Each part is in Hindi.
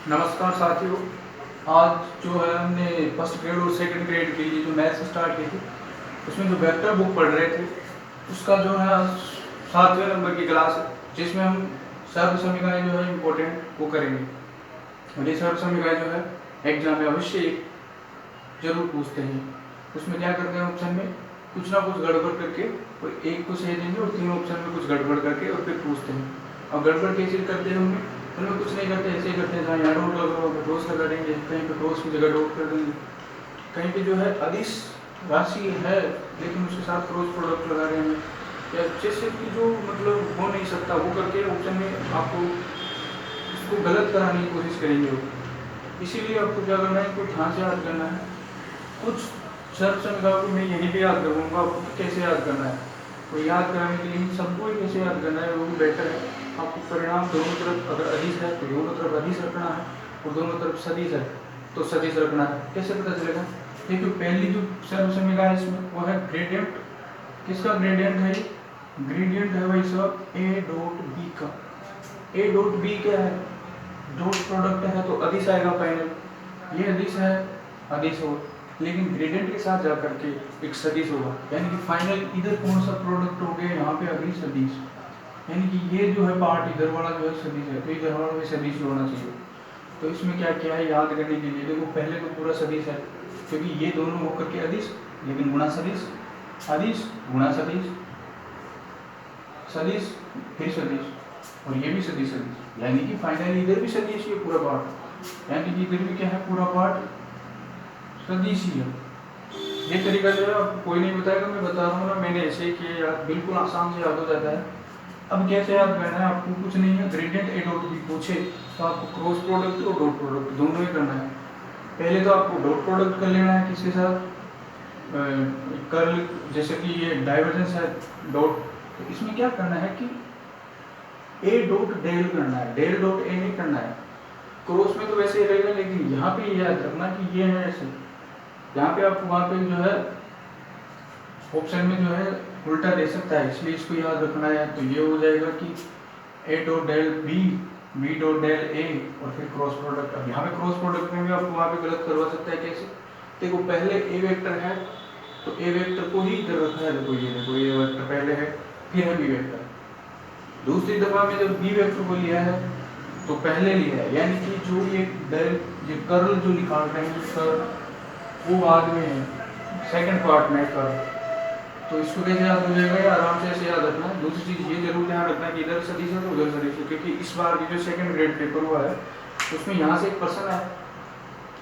नमस्कार साथियों। आज जो है हमने फर्स्ट ग्रेड और सेकंड ग्रेड के लिए जो मैथ्स स्टार्ट की थी, उसमें जो वेक्टर बुक पढ़ रहे थे उसका जो है 7वें नंबर की क्लास है, जिसमें हम सर्व समीकरण जो है इम्पोर्टेंट वो करेंगे। और ये सर्व समीकरण जो है एग्जाम में अवश्य जरूर पूछते हैं। उसमें क्या करते हैं, ऑप्शन में कुछ ना कुछ गड़बड़ करके और एक को सही देंगे और तीनों ऑप्शन में कुछ गड़बड़ करके और फिर पूछते हैं। और गड़बड़ कैसे करते हैं उनमें कुछ नहीं करते, ऐसे ही करते हैं। जहाँ यहाँ डॉट लगा क्रॉस लगा देंगे, कहीं पे क्रॉस की जगह डॉट कर देंगे, कहीं पे जो है अदिश राशि है लेकिन उसके साथ क्रॉस प्रोडक्ट लगा रहे हैं, या जैसे कि जो मतलब हो नहीं सकता वो करके ऑप्शन में आपको उसको गलत कराने की कोशिश करेंगे। इसीलिए आपको क्या करना है, कुछ ध्यान से याद करना है। कुछ सर्व समीकरणों को मैं यहीं पे याद करूँगा, आपको कैसे याद करना है। तो याद कराने के लिए सबको ही कैसे याद करना है वो भी बेटर है। आपको परिणाम दोनों तरफ अगर अधिस है तो दोनों तरफ अधिस रखना है, और दोनों तरफ सदिश है तो सदिश रखना है। कैसे पता चलेगा? देखिए पहली जो सर्व समीकरण है इसमें वो है ग्रेडियंट। किसका ग्रेडियंट है? ग्रेडियंट है भाई साहब ए डॉट बी का। ए डॉट बी क्या है? डॉट प्रोडक्ट है तो अदिश आएगा फाइनल, ये अदिश है, अदिश हो, लेकिन ग्रेडियंट के साथ जाकर के एक सदिश होगा, यानी कि फाइनल इधर कौन सा प्रोडक्ट हो गया, यहाँ पे अदिश सदिश, यानी कि ये जो है पार्ट इधर वाला जो है सदिश है तो इधर वाला भी सदिश होना चाहिए। तो इसमें क्या क्या है याद करने के लिए, देखो पहले तो पूरा सदिश है क्योंकि ये दोनों होकर के अदिश, लेकिन गुणा सदिश, अदिश गुणा सदिश, सदिश फिर सदिश, और ये भी सदिश सदिश, यानी कि फाइनली इधर भी सदिश है पूरा पार्ट, यानी कि इधर भी क्या है पूरा पार्ट सदिश ही है। ये तरीका जो है आपको कोई नहीं बताएगा, मैं बता रहा हूँ ना, मैंने ऐसे ही किया याद, बिल्कुल आसान से याद हो जाता है। अब कैसे याद करना है, आपको कुछ नहीं है, ग्रेडियंट ए डॉट बी पूछे तो आपको क्रॉस प्रोडक्ट और डॉट प्रोडक्ट दोनों ही करना है। पहले तो आपको डॉट प्रोडक्ट कर लेना है किसके साथ, कर्ल, जैसे कि ये डाइवर्जेंस है डॉट, तो इसमें क्या करना है कि ए डॉट डेल करना है, डेल डॉट ए नहीं करना है। क्रॉस में तो वैसे ही रहेगा, लेकिन यहाँ पे याद रखना कि ये है ऐसे, यहाँ पे आपको वहाँ पे जो है ऑप्शन में जो है उल्टा दे सकता है, इसलिए इसको याद रखना है। तो ये हो जाएगा कि A dot del B, B dot del A, और फिर क्रॉस प्रोडक्ट। अब यहाँ पे क्रॉस प्रोडक्ट में भी आपको वहाँ पे गलत करवा सकता है। कैसे? देखो पहले ए वेक्टर है तो ए वेक्टर को ही इधर रखा है, देखो ये वेक्टर पहले है, फिर है बी वेक्टर। दूसरी दफा में जब बी वेक्टर को लिया है तो पहले लिया है, यानी कि जो ये डेल ये कर्ल जो निकाल रहे हैं कर्ल वो बाद में है, सेकंड पार्ट में कर्ल। तो इसको कैसे याद हो जाएगा, या आराम से ऐसे याद रखना है। दूसरी चीज़ ये जरूर ध्यान रखना है कि इधर सदिश है तो उधर सदिश है, क्योंकि इस बार की जो सेकंड ग्रेड पेपर हुआ है उसमें यहाँ से एक पर्सन है,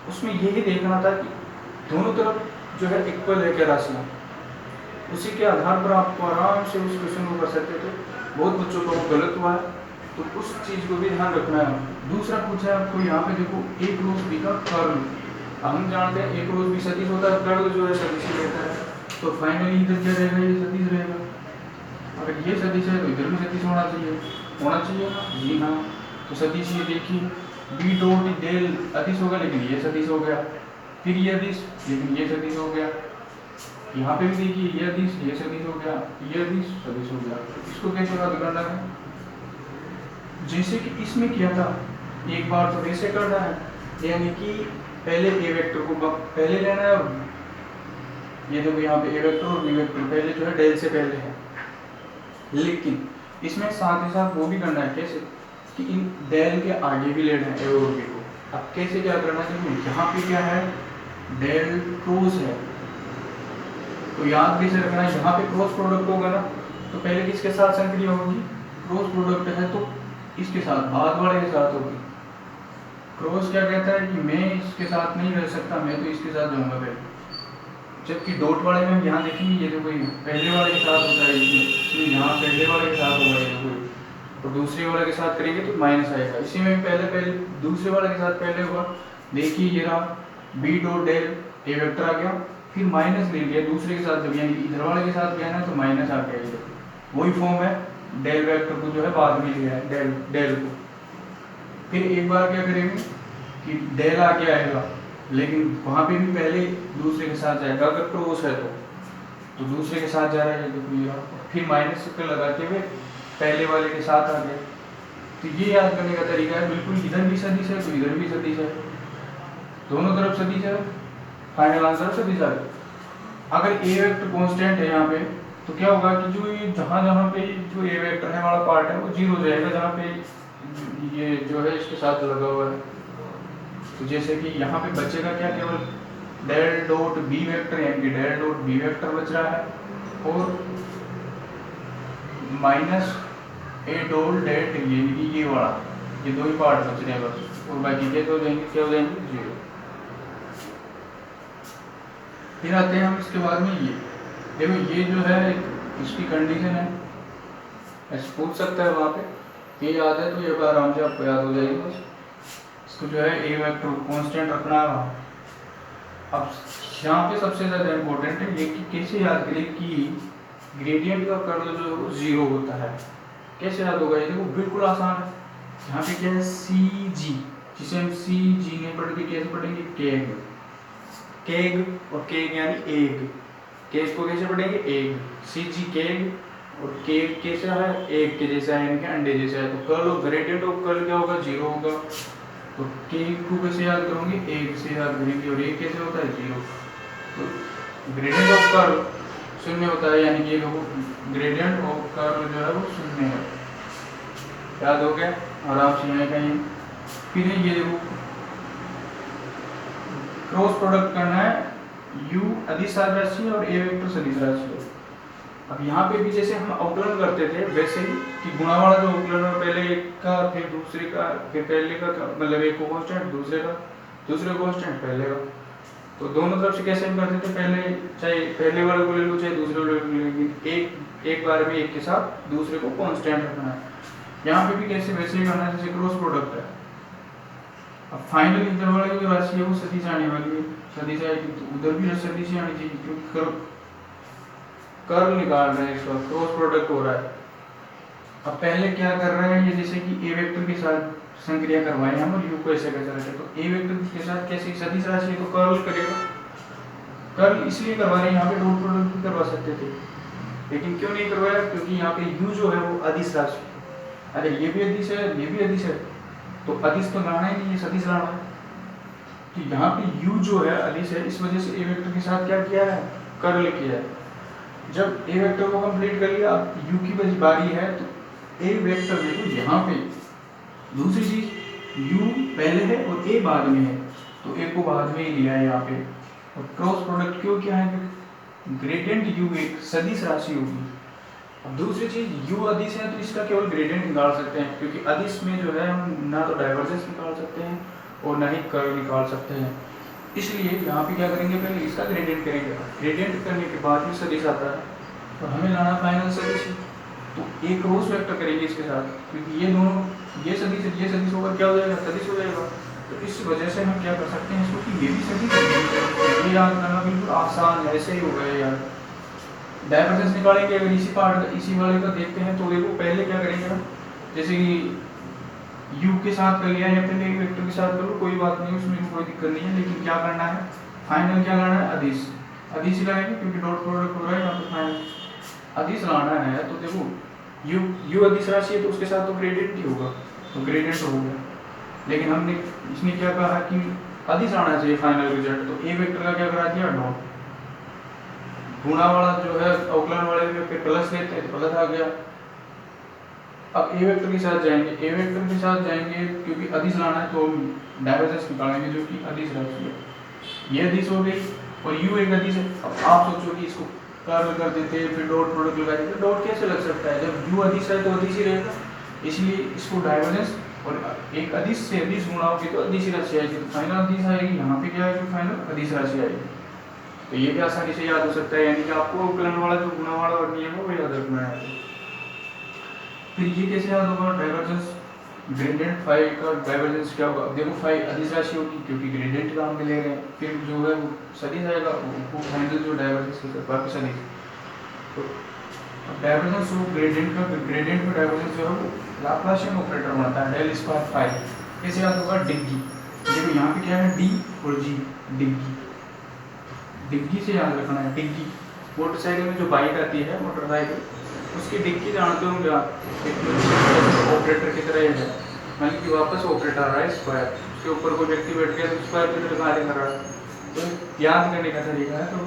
उसमें यही देखना था कि दोनों तरफ जो है इक्वल है क्या राशियाँ, उसी के आधार पर आपको आराम से उस क्वेश्चन को कर सकते थे। बहुत बच्चों को वो गलत हुआ है, तो उस चीज़ को भी ध्यान रखना है। दूसरा पूछा है आपको यहाँ पे, देखो ए क्रॉस बी का कर्ल, हम जानते हैं ए क्रॉस बी सदिश होता है, कर्ल जो है सदिश ही रहता है, तो फाइनली इधर क्या रहेगा, ये सदिश रहेगा। अगर ये सदिश है तो इधर भी सदिश होना चाहिए ना जी हाँ। तो सदिश ये देखिए बी डॉट डेल अदिश होगा, लेकिन ये सदिश हो गया, फिर ये अदिश लेकिन ये सदिश हो गया, यहाँ पे भी देखिए ये अदिश ये सदिश हो गया, ये अदिश सदिश हो गया। इसको कैसे रद्द करना है, जैसे कि इसमें किया था एक बार तो वैसे करना है, यानी कि पहले ए वेक्टर को पहले लेना है, और ये देखो यहाँ पे ए वेक्टर और बी वेक्टर पहले जो है डेल से पहले है, लेकिन इसमें साथ ही साथ वो भी करना है। कैसे? कि इन डेल के आगे भी लेना है ए और बी को। अब कैसे क्या करना है, यहाँ पे क्या है डेल क्रॉस है, तो याद कैसे रखना है, यहाँ पे क्रॉस प्रोडक्ट होगा ना, तो पहले किसके साथ संक्रिया होगी, क्रॉस प्रोडक्ट है तो इसके साथ बाद वाले के साथ होगी। क्रॉस क्या कहता है कि मैं इसके साथ नहीं रह सकता, मैं तो इसके साथ जाऊंगा पहले, जबकि डॉट वाले में यहाँ देखेंगे ये तो कोई पहले वाले के साथ होता है, इसमें यहाँ पहले वाले के साथ होगा ये कोई, तो दूसरे वाले के साथ करेंगे तो माइनस आएगा। इसी में पहले दूसरे वाले के साथ पहले होगा, देखिए ये रहा बी डॉट डेल ए वेक्टर आ गया, फिर माइनस ले लिया दूसरे के साथ, जब यानी इधर वाले के साथ गया ना तो माइनस आ गया, ये वही फॉर्म है। डेल वेक्टर को जो है बाद में लिया है डेल को, फिर एक बार क्या करेंगे कि डेल आगे आएगा, लेकिन वहाँ पे भी पहले दूसरे के साथ जाएगा, अगर क्रॉस है तो दूसरे के साथ जा रहा है, देखो ये, फिर माइनस के लगाते हुए पहले वाले के साथ आ गया, तो ये याद करने का तरीका है, बिल्कुल इधर भी सदिश है तो इधर भी सदिश है, दोनों तरफ सदिश है, फाइनल आंसर सदिश है। अगर ए वेक्टर कांस्टेंट है यहाँ पे तो क्या होगा कि जो ये जहाँ जहाँ पे जो ए वेक्टर है वाला पार्ट है वो जीरो हो जाएगा, जहाँ पे ये जो है इसके साथ लगा हुआ है। तो जैसे कि यहाँ पे बचेगा क्या, केवल डेल डॉट बी वेक्टर, यानी कि डेल डॉट बी वेक्टर बच रहा है, और माइनस ए डॉट डेट यानी कि ये वाला, ये दो ही पार्ट बच रहे हैं बस, और बाकी के तो जाएंगे क्या हो जाएंगे, जीरो। फिर आते हैं हम इसके बाद में ये देखो, ये जो है इसकी कंडीशन है, ऐसे पूछ सकता है वहाँ पे, ये याद है तो ये आराम से आपको याद हो जाएगी बस। इसको जो है ए वेक्टर कांस्टेंट रखना है। अब यहाँ पे सबसे ज़्यादा इम्पोर्टेंट है ये कि कैसे याद करें कि ग्रेडियंट का कर्ल जो जीरो होता है, कैसे याद होगा, ये देखो बिल्कुल आसान है। यहाँ पे क्या है, सी जी, जिसे हम सी जी नहीं पढ़ेंगे, कैसे पढ़ेंगे, केग, केग और केग यानी एग, केग को कैसे पढ़ेंगे, एग, सी जी केग, और केग कैसा है, एग के जैसा है, यानी कि अंडे जैसा है। तो curl of gradient of curl क्या होगा, जीरो होगा। तो केग को कैसे याद करोगे, एग से याद करेंगे, और एग कैसे होता है, जीरो। तो ग्रेडियंट ऑफ कर्ल शून्य होता है, यानी कि ये ग्रेडियंट ऑफ कर्ल जो है वो शून्य है। याद हो गया, आराम से यहाँ कहीं। फिर ये देखो क्रॉस प्रोडक्ट करना है, u अदिश राशि और a वेक्टर सदिश राशि है। अब यहाँ पे भी जैसे हम अवकलन करते थे वैसे ही कि गुणा वाला जो अवकलन है, पहले एक का फिर दूसरे का फिर पहले का, मतलब एक को कांस्टेंट दूसरे का, दूसरे को कांस्टेंट पहले का। तो दोनों तरफ से कैसे हम करते थे, पहले चाहे पहले वाले को ले लो चाहे दूसरे वाले को ले लो, लेकिन एक बार में एक के साथ दूसरे को कांस्टेंट रखना है। यहाँ पे भी कैसे वैसे ही करना है जैसे क्रॉस प्रोडक्ट है। अब फाइनल इधर वाली जो राशि है वो सदिश आने वाली है, सदिश आएगी तो उधर भी सदिश आनी चाहिए, क्योंकि कर्ल निकाल रहे हैं, इसका क्रॉस प्रोडक्ट हो रहा है। अब पहले क्या कर रहे हैं, ये जैसे कि ए वेक्टर के साथ संक्रिया करवाए हम और यू को ऐसे कैसे रखे, तो ए वेक्टर के साथ कैसे सदिश राशि है तो कर्ल करेगा। कर्ल इसलिए करवा रहे हैं, यहाँ पे डॉट प्रोडक्ट भी करवा सकते थे, लेकिन क्यों नहीं करवाया, क्योंकि यहाँ पे यू जो है वो अदिश राशि, अरे ये भी अदिश है ये भी अदिश है, तो अदिश तो लाना ही नहीं है, सदिश लाना है। तो यहाँ पे u जो है अदिश है, इस वजह से ए वेक्टर के साथ क्या किया है, कर्ल किया है। जब ए वेक्टर को कंप्लीट कर लिया, अब u की बस बारी है, तो ए वेक्टर देखो यहाँ पे दूसरी चीज u पहले है और a बाद में है, तो a को बाद में ही लिया है यहाँ पे। और क्रॉस प्रोडक्ट क्यों किया है, ग्रेडियंट u एक सदिश राशि होगी। अब दूसरी चीज u अदिश है तो इसका केवल ग्रेडियंट निकाल सकते हैं, क्योंकि अदिश में जो है हम ना तो डाइवर्जेंस निकाल सकते हैं और ना ही कर्ल निकाल सकते हैं। इसलिए यहाँ पे क्या करेंगे, पहले इसका ग्रेडियंट करेंगे, ग्रेडियंट करने के बाद ही सदिश आता है, तो हमें लाना फाइनल सदिश। तो एक क्रॉस वेक्टर करेंगे इसके साथ, क्योंकि ये दोनों ये सदिश होकर क्या हो जाएगा, सदिश हो जाएगा। तो इस वजह से हम क्या कर सकते हैं इसको, कि ये भी सदिश है। ये याद करना बिल्कुल आसान है, ऐसे ही हो गया यार। डाइवर्जेंस निकालेंगे, अगर इसी पार्ट इसी वाले का देखते हैं तो देखो पहले क्या करेंगे हम, जैसे कि u के साथ कर लिया या फिर एक वेक्टर के साथ करो, कोई बात नहीं, उसमें कोई दिक्कत नहीं है, लेकिन क्या करना है, फाइनल क्या लाना है, अदिश, अदिश लाएंगे, क्योंकि डॉट प्रोडक्ट हो रहा है यहाँ पे, फाइनल अदिश लाना है। तो देखो u अदिश राशि है तो उसके साथ तो ग्रेडियंट ही होगा, तो ग्रेडियंट हो गया। लेकिन हमने इसने क्या कहा कि अदिश आना चाहिए फाइनल रिजल्ट, तो ए वेक्टर का क्या करा दिया, डॉट, गुणा वाला जो है अवकलन वाले में फिर प्लस लेते हैं तो प्लस आ गया। अब ए वेक्टर के साथ जाएंगे, ए वेक्टर के साथ जाएंगे क्योंकि अदिश लाना है तो डाइवर्जेंस निकालेंगे, जो कि अदिश राशि है, ये अदिश हो गई और u एक अदिश है। अब आप सोचो कि इसको कर्ल कर देते फिर डॉट प्रोडक्ट लगा देते, डॉट कैसे लग सकता है, जब u अदिश है तो अदिश ही रहेगा, इसलिए इसको डाइवर्जेंस और एक अदिश से अदिश गुणा होगी तो अदिश राशि आएगी, तो फाइनल अदिश आएगी, यहाँ पे क्या आएगी, फाइनल अदिश राशि आएगी। तो ये भी आसानी से याद हो सकता है, यानी कि आपको अवकलन वाला जो गुणा वाला और नियम है वो याद रखना है। फिर ये कैसे याद होगा, डाइवर्जेंस, ग्रेडियंट फाई का डाइवर्जेंस क्या होगा, देखो फाई अदिश राशि होगी क्योंकि ग्रेडियंट का हम ले रहे हैं, फिर जो है वो सदिश आएगा, वो फाइनल जो डाइवर्जेंस है वापस सदिश। तो डाइवर्जेंस वो ग्रेडियंट का डाइवर्जेंस जो है वो लाप्लासियन ऑपरेटर बनता है, डेल स्क्वायर फाई। कैसे याद होगा, डिग्गी, देखो यहाँ पे क्या है, डी और जी, डिग्गी, डिग्गी से याद रखना है, डिग्गी। मोटरसाइकिल में जो बाइक आती है मोटरसाइकिल, उसकी डिग्गी जानते होंगे आप, ऑपरेटर की तरह है, मान लीजिए वापस ऑपरेटर आ रहा है स्क्वायर, उसके ऊपर कोई व्यक्ति बैठ गया तो स्क्वायर की तरह कार्य कर रहा है, तो याद करने का तरीका है, तो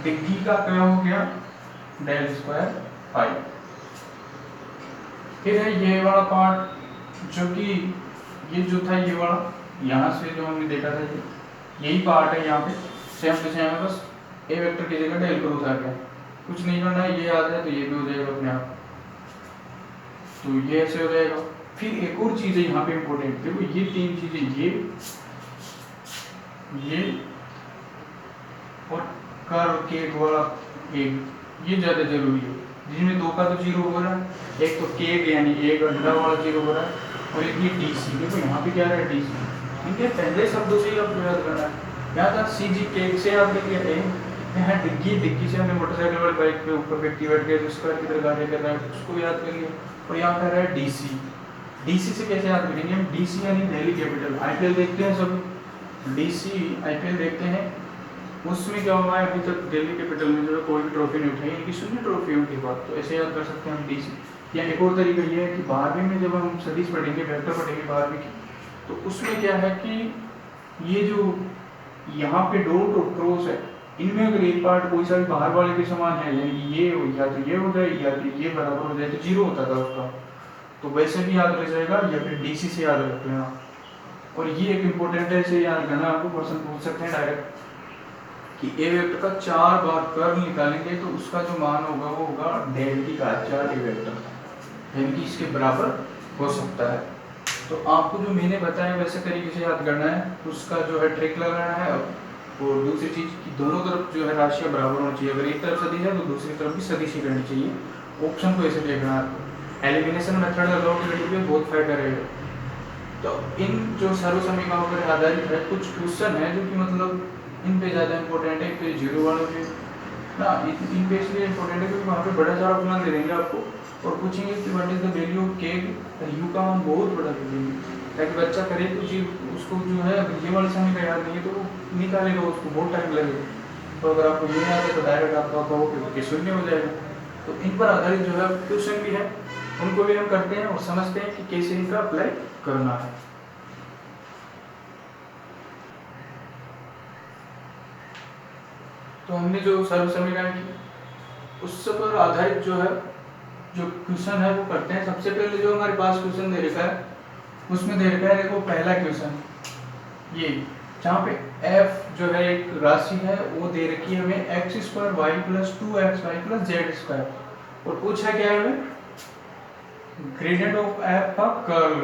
डिग्गी का क्या हो गया डेल स्क्वायर पाई। फिर है ये वाला पार्ट जो कि ये जो था ये वाला, यहाँ से जो हमने देखा था यही पार्ट है, यहाँ पे सेम टू सेम है, बस ए वेक्टर की जगह डेल पर उतार गया, कुछ नहीं करना है, ये याद है तो ये भी हो जाएगा अपने आप, तो ये ऐसे हो जाएगा। फिर एक और चीज़ है यहाँ पे इम्पोर्टेंट, देखो ये तीन चीज़ें, ये और कर्व के वाला एक, ये ज़्यादा जरूरी है, जिसमें दो का तो जीरो हो रहा है, एक तो केक यानी एक अंडा वाला जीरो हो रहा है, और एक ये डी सी, देखो यहाँ पे क्या है डी सी, ठीक है, पहले शब्दों से ही आपको याद करना है, क्या था सी जी केक से आप लेके यहाँ डिग्गी से हमने मोटरसाइकिल वाले बाइक पे ऊपर व्यक्ति बैठ गया जिसका की तरह कार्य कर रहा है उसको याद कर लिया, और यहाँ कर रहा है डीसी, डीसी से कैसे याद करेंगे हम, डीसी यानी दिल्ली कैपिटल, आईपीएल देखते हैं सब, डीसी आईपीएल देखते हैं, उसमें क्या हुआ है अभी तक दिल्ली कैपिटल में जो है कोई भी ट्रॉफी नहीं उठाई, इनकी 0 ट्रॉफी उनकी बात, तो ऐसे याद कर सकते हैं हम डीसी। या एक और तरीका ये है कि 12वीं में जब हम सदिश पढ़ेंगे, वेक्टर पढ़ेंगे 12वीं की, तो उसमें क्या है कि ये जो यहाँ पे डॉट और क्रॉस है, इनमें अगर एक पार्ट कोई सा भी बाहर वाले के समान है, यानी ये या तो ये हो जाए या तो ये बराबर हो जाए, तो जीरो होता था उसका, तो वैसे भी याद रह जाएगा, या फिर डीसी से याद रख लेना। और ये एक इम्पोर्टेंट है, इसे याद करना, आपको क्वेश्चन पूछ सकते हैं डायरेक्ट कि ए वेक्टर का 4 बार कर्व निकालेंगे तो उसका जो मान होगा वो होगा डेल की घात 4 ए वेक्टर, यानी कि इसके बराबर हो सकता है। तो आपको जो मैंने बताया वैसे तरीके से याद करना है, उसका जो है ट्रिक लगाना है, और दूसरी चीज़ कि दोनों तरफ जो है राशियाँ बराबर होनी चाहिए, अगर एक तरफ सदिश है तो दूसरी तरफ भी सदिश ही करनी चाहिए, ऑप्शन को ऐसे देखना है, एलिमिनेशन मेथड लगाओगे तो बहुत फायदा रहेगा। तो इन जो सर्वसमीकरणों पर आधारित है कुछ क्वेश्चन है जो कि मतलब इन पे ज़्यादा इंपॉर्टेंट है, तो जीरो वालों पे ना इन पे इसलिए इंपॉर्टेंट है क्योंकि वहाँ पे बड़ा सारा फलन दे देंगे आपको और पूछेंगे कि what is the value of के, यू का मान बहुत बड़ा दे देंगे, ताकि बच्चा करे तो चीज उसको जो है ये वाले समय का याद नहीं है तो वो निकालेगा, उसको बहुत टाइम लगेगा, तो अगर आपको ये याद है तो डायरेक्ट आपका कहोगे 0 हो जाएगा। तो इन पर आधारित जो है क्वेश्चन भी है, उनको भी हम करते हैं और समझते हैं कि कैसे इनका अप्लाई करना है। तो हमने जो सर्वसमीकरण की उस पर आधारित जो है जो क्वेश्चन है वो करते हैं। सबसे पहले जो हमारे पास क्वेश्चन दे रखा है उसमें दे रखा है, देखो पहला क्वेश्चन ये जहाँ पे f जो है एक राशि है वो दे रखी है हमें x² y + 2xy + z², और पूछा क्या है हमें ग्रेडियंट ऑफ f का कर्ल।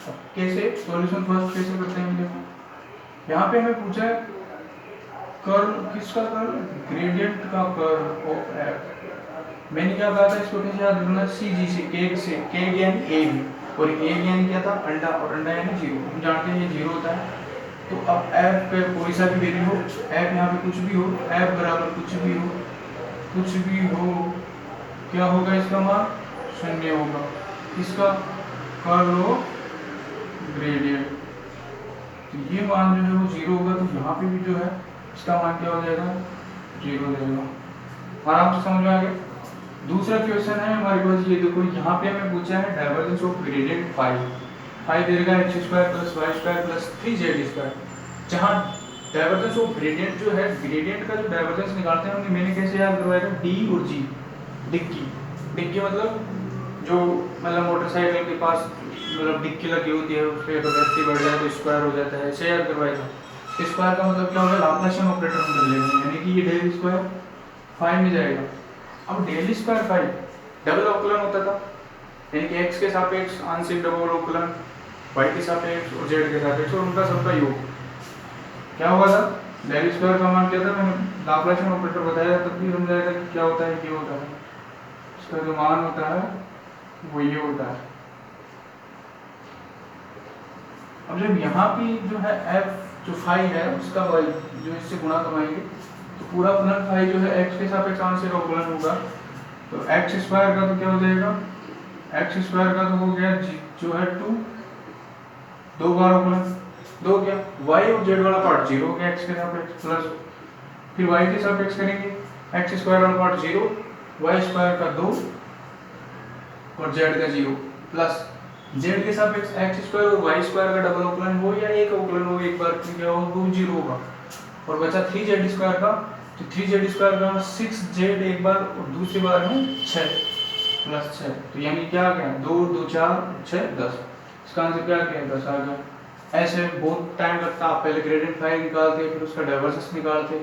अब कैसे सॉल्यूशन फर्स्ट कैसे करते हैं, देखो यहाँ पे हमें पूछा है कर्ल किसका, कर्ल ग्रेडियंट का कर्ल ऑफ f। मैंने क्या कहा था इसको कैसे याद रखना, CG से केक से, केक यानी एग और एग यानी क्या था अंडा, और अंडा यानी जीरो, हम जानते हैं ये जीरो होता है। तो अब f पे कोई सा भी वैल्यू हो, f यहाँ पे कुछ भी हो, f बराबर कुछ भी हो क्या होगा इसका मान 0 होगा, इसका कर्ल ऑफ ग्रेडियंट, तो ये मान जो है वो 0 होगा, तो यहाँ पे भी जो है इसका मान क्या हो जाएगा 0 हो जाएगा। आराम से समझ में आ गया। दूसरा क्वेश्चन है हमारे पास, ये देखो यहाँ पे हमें पूछा है डाइवर्जेंस ऑफ ग्रेडियंट फाई दे रखा है x² + y² + 3z², जहाँ डाइवर्जेंस ऑफ ग्रेडियंट जो है, ग्रेडियंट का जो डाइवर्जेंस निकालते हैं हमने, मैंने कैसे याद करवाया था d और g, डिक्की मतलब जो मतलब मोटरसाइकिल के पास मतलब डिक्की लगी होती है उस पर अगर व्यक्ति बढ़ जाए तो स्क्वायर हो जाता है, ऐसे याद करवाया था। स्क्वायर का मतलब क्या होगा, लाप्लासियन ऑपरेटर हम कर लेंगे, यानी कि ये डेल स्क्वायर फाई में जाएगा। अब डेल स्क्वायर फाई डबल अवकलन होता था, यानी कि x के सापेक्ष आंशिक डबल अवकलन, y के सापेक्ष और z के सापेक्ष और उनका सबका योग क्या हुआ था, डेल स्क्वायर का मान क्या था, मैंने लाप्लासियन ऑपरेटर बताया तब भी समझाया था कि क्या होता है, ये होता है, इसका जो मान होता है वो ये होता है। अब जब यहाँ पे जो है f जो फाई है उसका y जो इससे गुणा करवाएंगे तो पूरा फलन फाई जो है x के सापेक्ष आंशिक अवकलन होगा, तो x² का तो क्या हो जाएगा, x² का तो हो गया जो है 2, 2 बार अवकलन, 2 क्या y और z वाला पार्ट 0 हो गया x के सापेक्ष, प्लस फिर y के सापेक्ष करेंगे x² वाला पार्ट 0, y² का 2 और z का 0 प्लस z के सापेक्ष x स्क्वायर और y स्क्वायर का डबल अवकलन हो या एक अवकलन हो, एक बार क्या हो, वो 0 होगा। और बचा 3z स्क्वायर का, तो 3z स्क्वायर का 6z एक बार और दूसरी बार में 6 प्लस 6, तो यानी क्या आ गया 2 2 4 6 10। इसका आंसर क्या गया 10 आ गया। ऐसे बहुत टाइम लगता, आप पहले ग्रेडियंट फाइल निकालते, फिर उसका डाइवर्जेंस निकालते।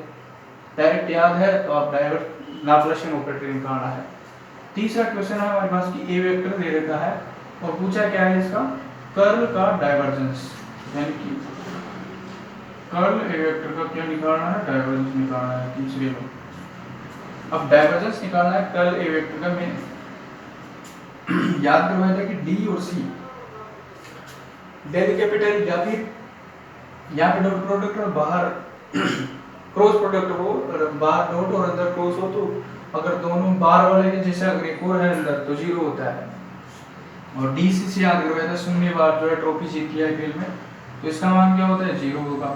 डायरेक्ट याद है तो आप डाइवर्स लाप्लासियन ऑपरेटर निकालना है। तीसरा क्वेश्चन है हमारे पास कि ए वेक्टर दे देता है और पूछा क्या है इसका, कर्ल का डाइवर्जेंस, यानी कि कर्ल ए वेक्टर का क्या निकालना है, डाइवर्जेंस निकालना है तीसरे में। अब डाइवर्जेंस निकालना है कर्ल ए वेक्टर का। मैं याद करवाया था कि डी और सी डेल कैपिटल, या फिर यहाँ पे डॉट प्रोडक्ट और बाहर क्रॉस प्रोडक्ट हो, बाहर डॉट और अंदर क्रॉस हो, तो अगर दोनों बाहर वाले के जैसे अगर एक और है अंदर तो 0 होता है। और डी से याद करवाया था, 0 बार जो है ट्रॉफी जीती है खेल में, तो इसका मान क्या होता है 0 होगा।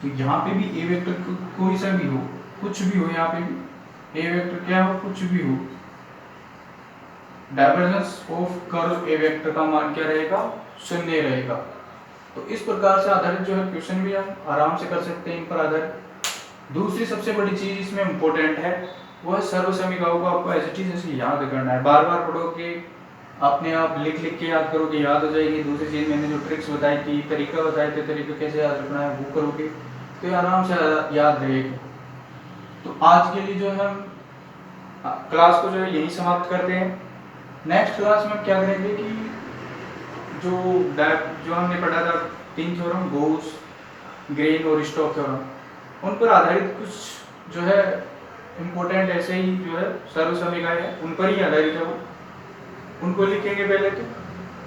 तो यहाँ पे भी ए वेक्टर कोई सा भी हो, कुछ भी हो, यहाँ पे भी ए वेक्टर क्या हो, कुछ भी हो, divergence of curl A vector का मान क्या रहेगा, 0 रहेगा। तो इस प्रकार से आधारित जो है क्वेश्चन भी हम आराम से कर सकते हैं इन पर आधारित। दूसरी सबसे बड़ी चीज इसमें इम्पोर्टेंट है वो है सर्वसमीकाओं को आपको एज इट इज ऐसे याद करना है। बार बार पढ़ोगे, अपने आप लिख लिख के याद करोगे, याद हो जाएगी। दूसरी चीज मैंने जो ट्रिक्स बताई थी, तरीका बताए थे, तरीका कैसे याद रखना है वो करोगे तो ये आराम से याद रहेगी। तो आज के लिए जो है हम क्लास को जो है यही समाप्त करते हैं। नेक्स्ट क्लास में हम क्या करेंगे कि जो हमने पढ़ा था 3 थ्योरम, गोस, ग्रीन और स्टोक्स थ्योरम, उन पर आधारित कुछ जो है इम्पोर्टेंट ऐसे ही जो है सर्वसमीकाएं है, उन पर ही आधारित है वो, उनको लिखेंगे पहले तो,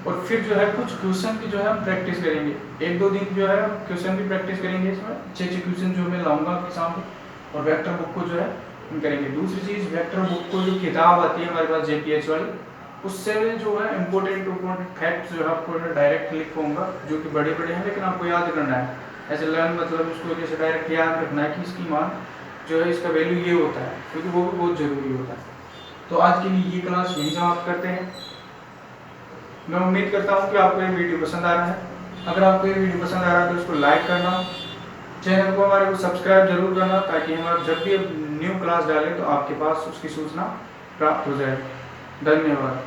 और फिर जो है कुछ क्वेश्चन की जो है हम प्रैक्टिस करेंगे। 1-2 दिन जो है हम क्वेश्चन की प्रैक्टिस करेंगे, इसमें अच्छे क्वेश्चन जो मैं लाऊंगा आपके सामने, और वेक्टर बुक को जो है हम करेंगे। दूसरी चीज, वेक्टर बुक को जो किताब आती है हमारे पास JPH वाली, उससे जो है इम्पोर्टेंट फैक्ट जो है आपको डायरेक्ट लिख पाऊंगा, जो कि बड़े बड़े हैं लेकिन आपको याद करना है। ऐसे लर्न मतलब उसको जैसे डायरेक्ट याद रखना है कि इसकी मान जो है, इसका वैल्यू ये होता है, क्योंकि वो भी बहुत जरूरी होता है। तो आज के लिए ये क्लास यहीं समाप्त करते हैं। मैं उम्मीद करता हूँ कि आपको ये वीडियो पसंद आ रहा है। अगर आपको ये वीडियो पसंद आ रहा है तो इसको लाइक करना, चैनल को हमारे को सब्सक्राइब जरूर करना, ताकि हम जब भी न्यू क्लास डालें तो आपके पास उसकी सूचना प्राप्त हो जाए। धन्यवाद।